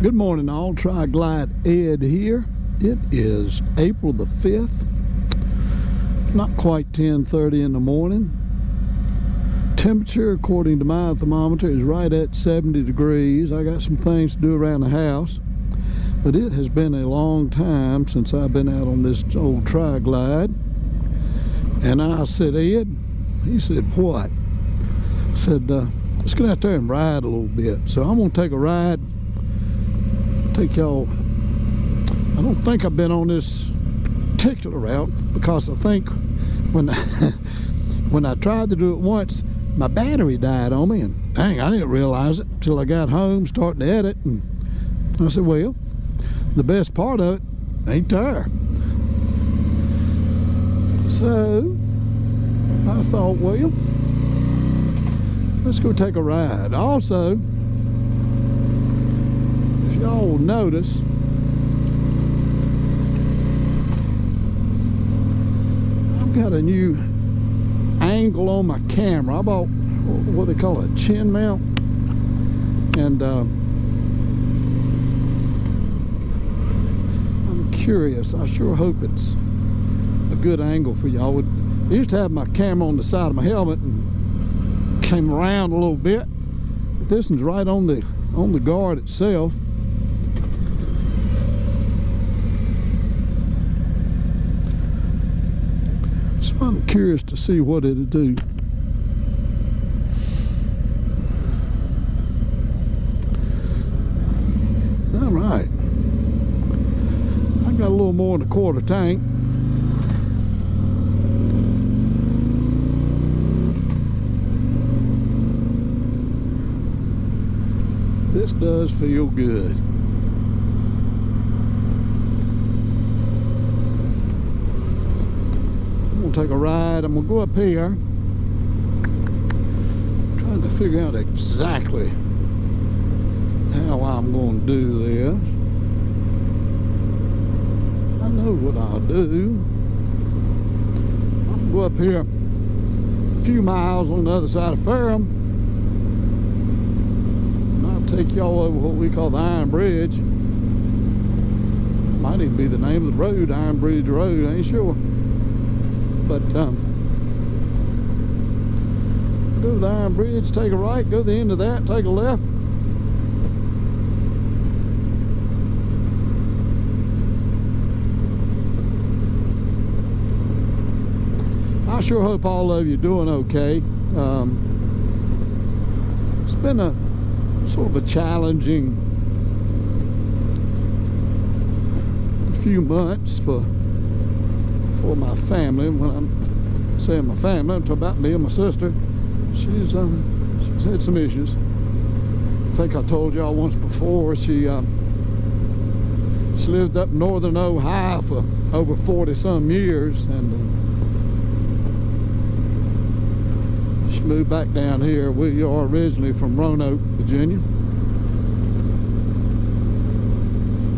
Good morning all, Tri-Glide Ed here. It is April the 5th. It's not quite 10:30 in the morning. Temperature, according to my thermometer, is right at 70 degrees. I got some things to do around the house, but it has been a long time since I've been out on this old Tri-Glide. And I said, Ed, he said, what? I said, let's get out there and ride a little bit. So I'm gonna take a ride. Take y'all. I don't think I've been on this particular route because I think when when I tried to do it once, my battery died on me, and dang, I didn't realize it until I got home starting to edit, and I said, well, the best part of it ain't there. So I thought, well, let's go take a ride. Also, if y'all will notice, I've got a new angle on my camera. I bought what they call a chin mount, and I'm curious. I sure hope it's a good angle for y'all. I used to have my camera on the side of my helmet and came around a little bit, but this one's right on the guard itself. So I'm curious to see what it'll do. All right, I got a little more than a quarter tank. This does feel good. Take a ride. I'm gonna go up here. I'm trying to figure out exactly how I'm going to do this. I know what I'll do. I'm gonna go up here a few miles on the other side of Ferrum, and I'll take y'all over what we call the Iron Bridge. Might even be the name of the road, Iron Bridge Road, I ain't sure. But go to the Iron Bridge, take a right, go to the end of that, take a left. I sure hope all of you are doing okay. It's been a sort of a challenging few months for my family. When I'm saying my family, I'm talking about me and my sister. She's had some issues. I think I told y'all once before, she lived up in northern Ohio for over 40-some years, and she moved back down here. We are originally from Roanoke, Virginia.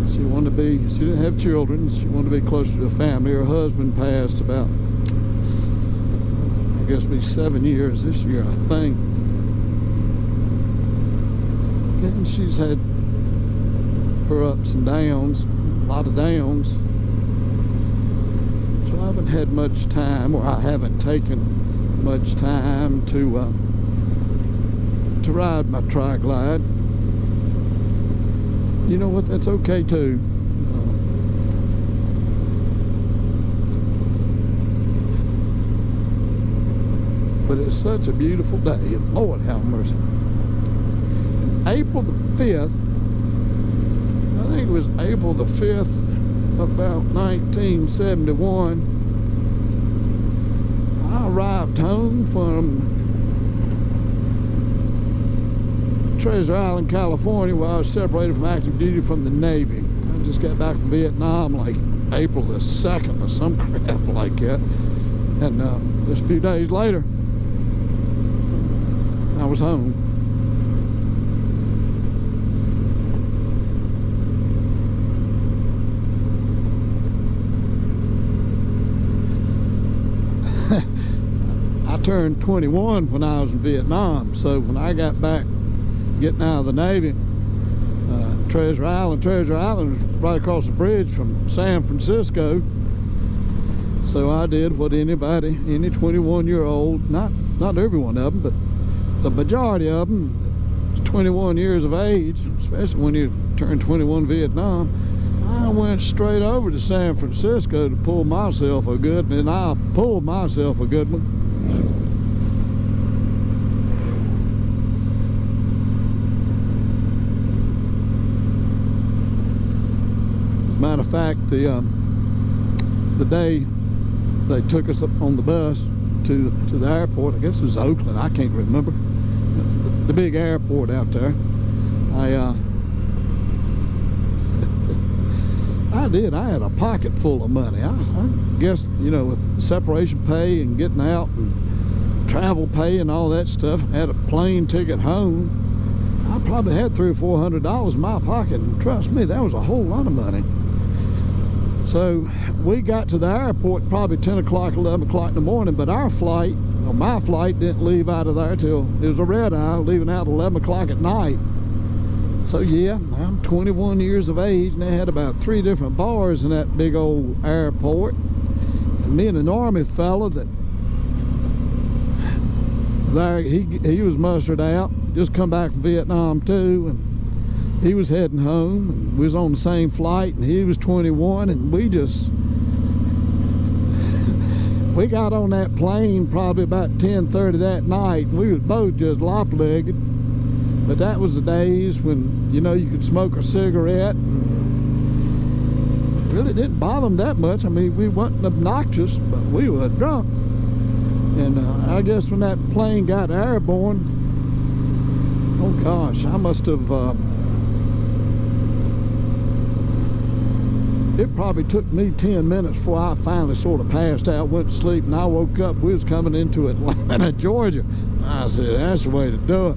She wanted to be, she didn't have children, she wanted to be closer to the family. Her husband passed about, I guess, be 7 years this year, I think. And she's had her ups and downs, a lot of downs. So I haven't had much time, or I haven't taken much time to ride my Tri-Glide. You know what, that's okay too. But it's such a beautiful day. Lord have mercy. April the 5th, I think it was April the 5th, about 1971, I arrived home from Treasure Island, California, where I was separated from active duty from the Navy. I just got back from Vietnam like April the 2nd or some crap like that. And just a few days later, I was home. I turned 21 when I was in Vietnam, so when I got back getting out of the Navy, Treasure Island. Treasure Island is right across the bridge from San Francisco. So I did what any 21-year-old, not every one of them, but the majority of them, 21 years of age, especially when you turn 21 in Vietnam, I went straight over to San Francisco to pull myself a good one, and I pulled myself a good one. As a matter of fact, the day they took us up on the bus to the airport, I guess it was Oakland, I can't remember, the big airport out there, I had a pocket full of money. I guess, you know, with separation pay and getting out and travel pay and all that stuff, had a plane ticket home, I probably had $300 or $400 in my pocket, and trust me, that was a whole lot of money. So we got to the airport probably 10 o'clock, 11 o'clock in the morning, but our flight, or my flight, didn't leave out of there till, it was a red eye, leaving out at 11 o'clock at night. So yeah, I'm 21 years of age, and they had about 3 different bars in that big old airport. And me and an Army fella that there, he was mustered out, just come back from Vietnam too, and he was heading home, and we was on the same flight, and he was 21, and we got on that plane probably about 10:30 that night, and we was both just lop-legged. But that was the days when, you know, you could smoke a cigarette, and it really didn't bother them that much. I mean, we wasn't obnoxious, but we were drunk. And I guess when that plane got airborne, oh gosh, I must have it probably took me 10 minutes before I finally sort of passed out, went to sleep, and I woke up. We was coming into Atlanta, Georgia. I said, that's the way to do it.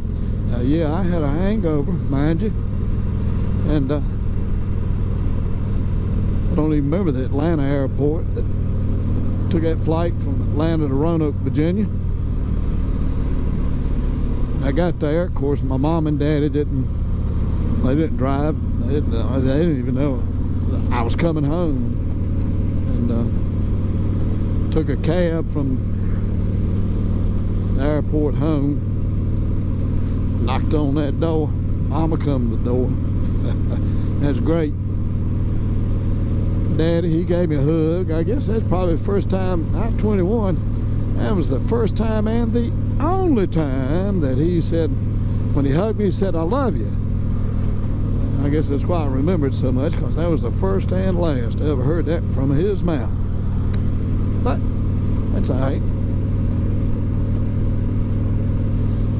Yeah, I had a hangover, mind you, and I don't even remember the Atlanta airport. That took that flight from Atlanta to Roanoke, Virginia. I got there, of course, my mom and daddy didn't drive. They didn't even know I was coming home, and took a cab from the airport home. Knocked on that door. Mama come to the door. That's great. Daddy, he gave me a hug. I guess that's probably the first time. I was 21. That was the first time and the only time that he said, when he hugged me, he said, I love you. I guess that's why I remember it so much, because that was the first and last I ever heard that from his mouth. But that's all right.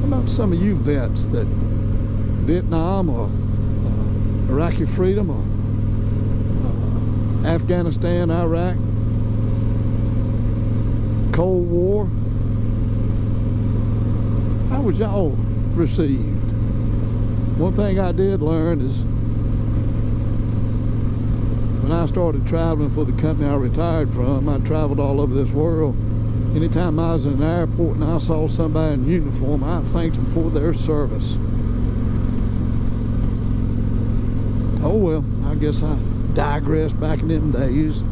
How about some of you vets that Vietnam or Iraqi freedom or Afghanistan, Iraq, Cold War? How was y'all received? One thing I did learn is when I started traveling for the company I retired from, I traveled all over this world. Anytime I was in an airport and I saw somebody in uniform, I thanked them for their service. Oh well, I guess I digressed back in them days.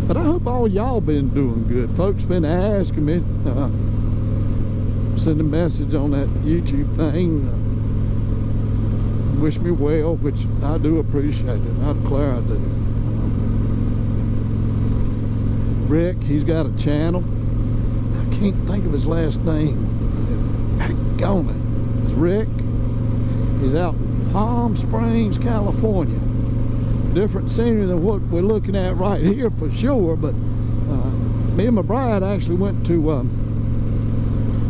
But I hope all y'all been doing good. Folks been asking me, send a message on that YouTube thing, wish me well, which I do appreciate it. I declare I do. Rick, he's got a channel. I can't think of his last name. Gone it. It's Rick. He's out in Palm Springs, California. Different scenery than what we're looking at right here for sure, but me and my bride actually went to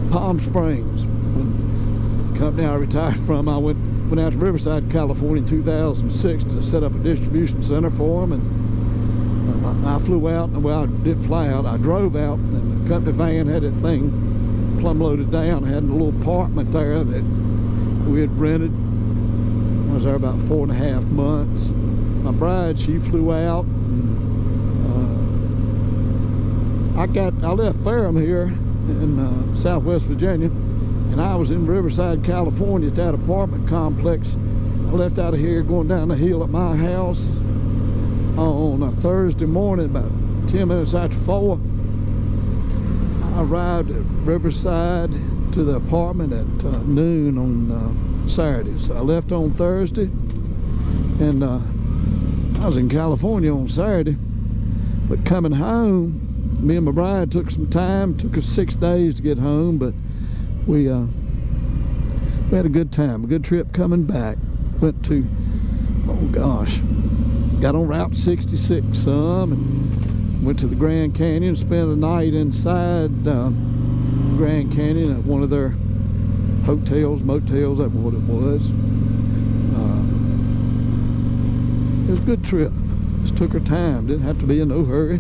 Palm Springs. When the company I retired from, I went out to Riverside, California in 2006 to set up a distribution center for them, and I flew out, and well, I didn't fly out, I drove out, and the company van had that thing plumb loaded down. I had a little apartment there that we had rented. I was there about 4.5 months. My bride, she flew out, and I left Ferrum here in Southwest Virginia. and I was in Riverside, California at that apartment complex. I left out of here going down the hill at my house on a Thursday morning about 10 minutes after 4. I arrived at Riverside to the apartment at noon on Saturday. So I left on Thursday, and I was in California on Saturday. But coming home, me and my bride took some time. Took us 6 days to get home, but we had a good time, a good trip coming back. Went to, oh gosh, got on Route 66 some, and went to the Grand Canyon. Spent a night inside Grand Canyon at one of their hotels, motels, that's what it was. It was a good trip. Just took our time, didn't have to be in no hurry.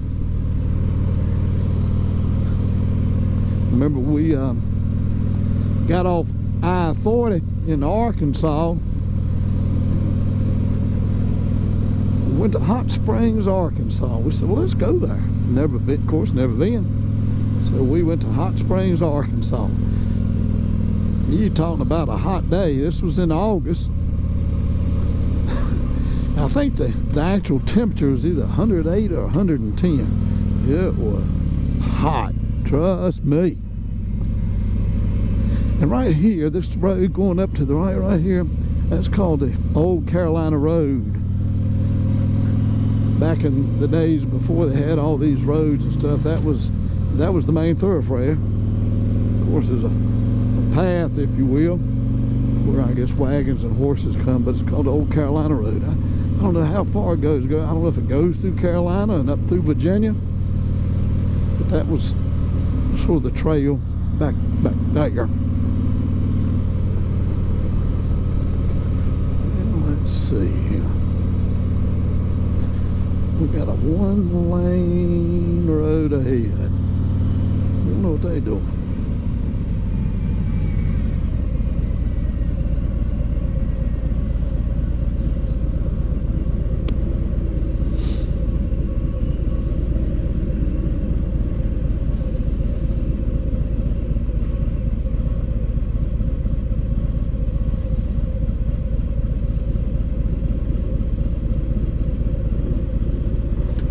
Remember, we got off I-40 in Arkansas, went to Hot Springs, Arkansas. We said, well, let's go there. Never been, of course, never been. So we went to Hot Springs, Arkansas. You talking about a hot day. This was in August. I think the actual temperature was either 108 or 110. It was hot, trust me. And right here, this road going up to the right here, that's called the Old Carolina Road. Back in the days before they had all these roads and stuff, that was the main thoroughfare. Of course, there's a path, if you will, where I guess wagons and horses come, but it's called the Old Carolina Road. I don't know how far it goes. I don't know if it goes through Carolina and up through Virginia, but that was sort of the trail back there. And let's see here. We got a one-lane road ahead. I don't know what they're doing.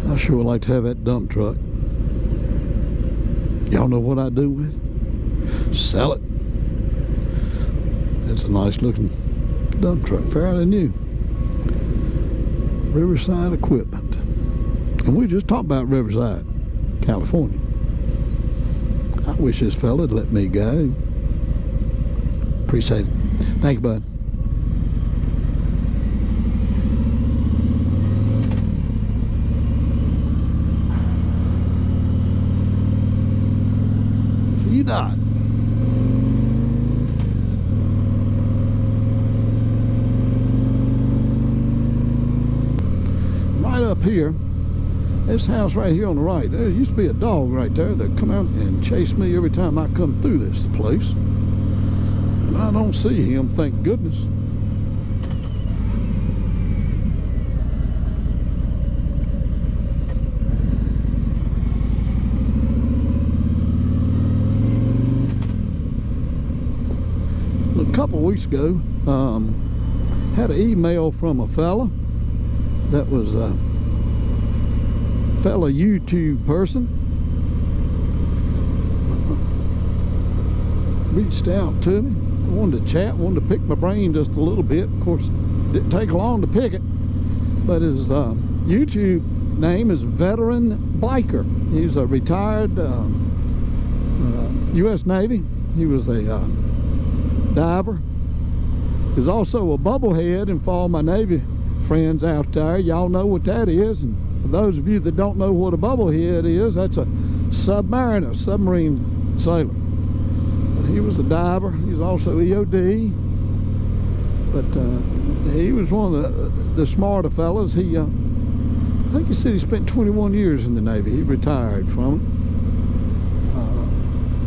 I sure would like to have that dump truck. Y'all know what I do with it? Sell it. It's a nice looking dump truck, fairly new. Riverside Equipment. And we just talked about Riverside, California. I wish this fella would let me go. Appreciate it. Thank you, bud. Not. Right up here, this house right here on the right, there used to be a dog right there that come out and chase me every time I come through this place. And I don't see him, thank goodness. A couple of weeks ago, had an email from a fella that was a fella YouTube person. Reached out to me, wanted to chat, wanted to pick my brain just a little bit. Of course, didn't take long to pick it, but his YouTube name is Veteran Biker. He's a retired U.S. Navy. He was a diver. He's also a bubblehead, and for all my Navy friends out there, y'all know what that is. And for those of you that don't know what a bubblehead is, that's a submariner, submarine sailor. But he was a diver. He's also EOD, but he was one of the smarter fellas. He I think he said he spent 21 years in the Navy. He retired from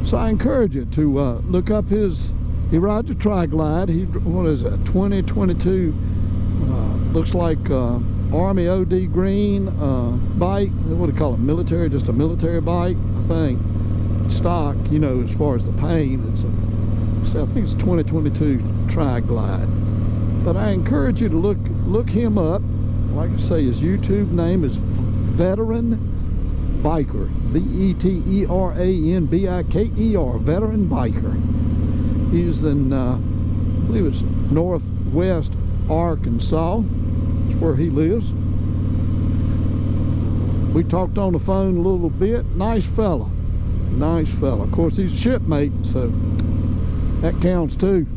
it. So I encourage you to look up his. He rides a tri-glide. What is it, 2022, looks like Army OD green bike. What do you call it, military, just a military bike, I think. Stock, you know, as far as the paint, it's a So I think it's 2022 Tri-Glide. But I encourage you to look him up. Like I say, his YouTube name is Veteran Biker. VETERANBIKER. Veteran Biker. He's in, I believe it's northwest Arkansas. That's where he lives. We talked on the phone a little bit. Nice fella. Nice fella. Of course, he's a shipmate, so that counts too.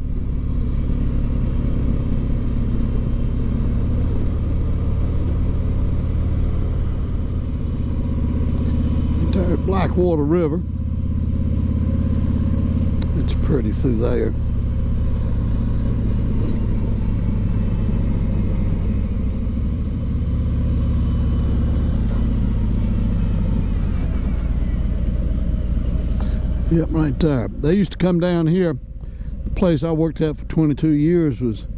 Entire Blackwater River. It's pretty through there. Yep, right there. They used to come down here. The place I worked at for 22 years was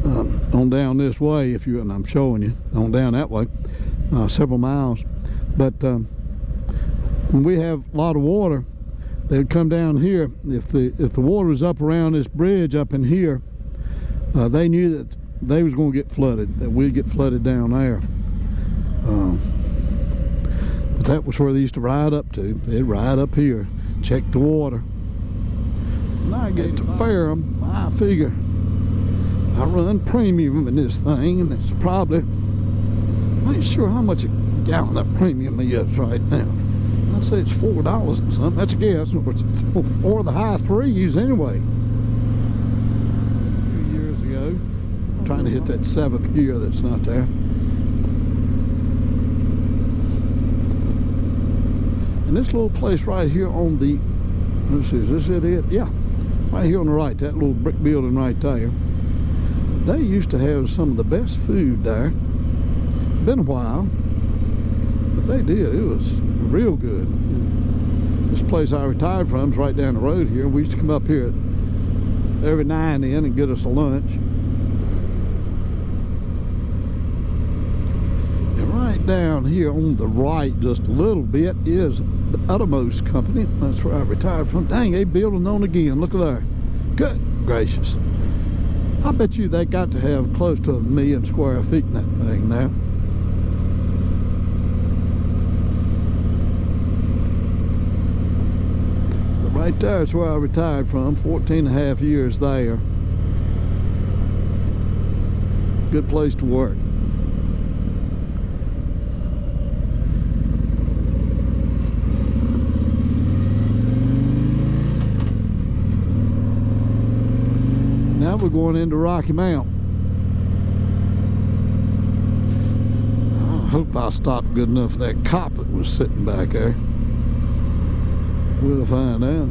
on down this way, if you, and I'm showing you, on down that way, several miles. But when we have a lot of water, they would come down here. If the water was up around this bridge up in here, they knew that they was going to get flooded, that we'd get flooded down there. But that was where they used to ride up to. They'd ride up here, check the water. When I get to Ferrum, I figure I run premium in this thing, and it's probably, I ain't sure how much a gallon of premium is right now. I'd say it's $4 and something. That's a guess, or the high threes anyway. A few years ago, I'm trying to hit that 7th gear that's not there. And this little place right here on the, let's see, is this it? Yeah, right here on the right, that little brick building right there. They used to have some of the best food there. Been a while, but they did. It was real good. This place I retired from is right down the road here. We used to come up here every now and then and get us a lunch. And right down here on the right just a little bit is the Uttermost Company. That's where I retired from. Dang, they building on again. Look at there. Good gracious. I bet you they got to have close to 1 million square feet in that thing now. But right there is where I retired from. 14.5 years there. Good place to work. Now we're going into Rocky Mount. I hope I stopped good enough for that cop that was sitting back there. We'll find out.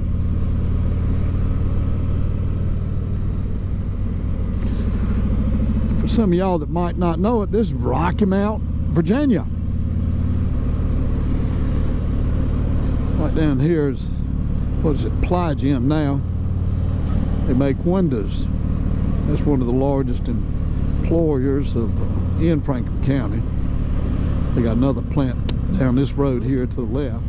For some of y'all that might not know it, this is Rocky Mount, Virginia. Right down here is, what is it, Ply Gym now. They make windows. That's one of the largest employers in Franklin County. They got another plant down this road here to the left.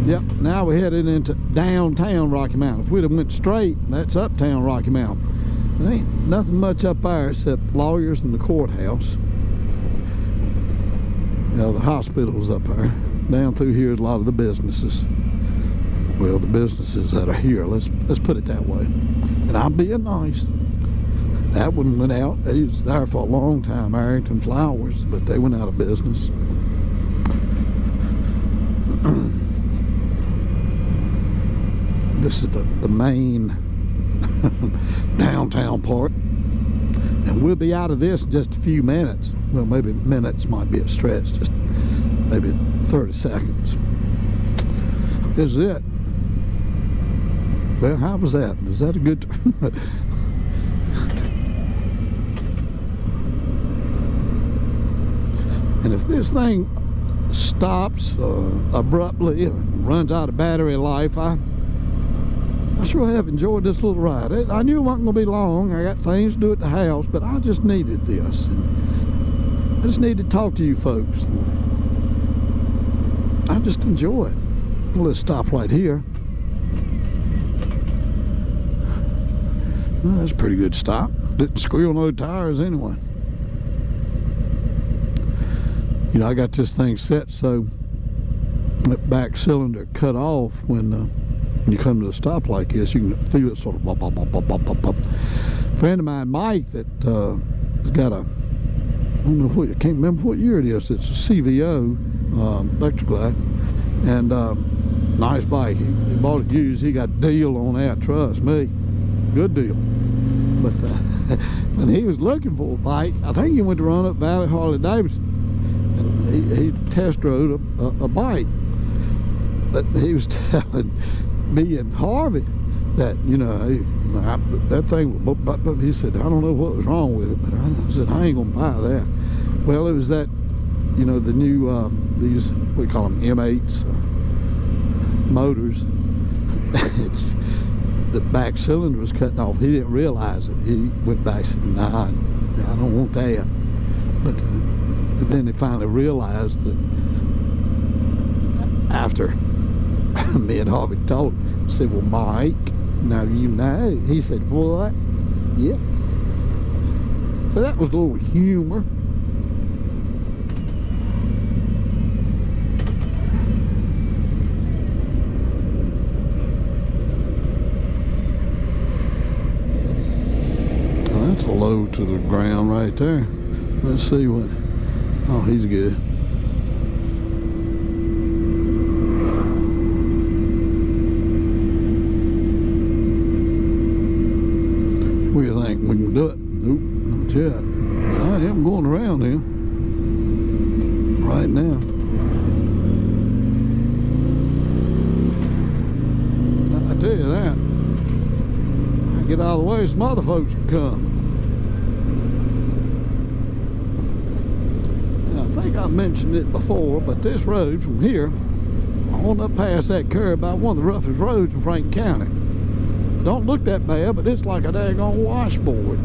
Yep, now we're headed into downtown Rocky Mount. If we'd have went straight, that's uptown Rocky Mount. There ain't nothing much up there except lawyers and the courthouse. You know, the hospital's up there. Down through here is a lot of the businesses. Well, the businesses that are here, let's put it that way. And I'm being nice. That one went out. They was there for a long time, Arrington Flowers, but they went out of business. This is the main downtown part. And we'll be out of this in just a few minutes. Well, maybe minutes might be a stretch, just maybe 30 seconds. This is it. Well, how was that? Is that a good... And if this thing stops abruptly and runs out of battery life, I sure have enjoyed this little ride. I knew it wasn't going to be long. I got things to do at the house, but I just needed this. I just need to talk to you folks. I just enjoy it. Well, let's stop right here. Well, that's a pretty good stop. Didn't squeal no tires anyway. You know, I got this thing set so that back cylinder cut off when you come to a stop like this. You can feel it sort of bop, bop, bop, bop, bop, bop, bop. A friend of mine, Mike, that has got a, I don't know what, I can't remember what year it is. It's a CVO electric light, and nice bike. He bought it used. He got a deal on that. Trust me, good deal. But when he was looking for a bike, I think he went to Run Up Valley Harley Davidson, and he test rode a bike. But he was telling me and Harvey that, you know, that thing, he said, I don't know what was wrong with it, but I said, I ain't gonna buy that. Well, it was that, you know, the new these, we call them M8s motors. The back cylinder was cutting off. He didn't realize it. He went back and said, nah, I don't want that. But then he finally realized that after me and Harvey told him. I said, well, Mike, now you know. He said, what? Yeah. So that was a little humor. Well, that's a low to the ground right there. Let's see what. Oh, he's good. What do you think? We can do it? Nope, not yet. I am going around him right now. I tell you that. I get out of the way, some other folks can come. Now, I think I've mentioned it before, but this road from here on up past that curve, about one of the roughest roads in Franklin County. Don't look that bad, but it's like a daggone washboard.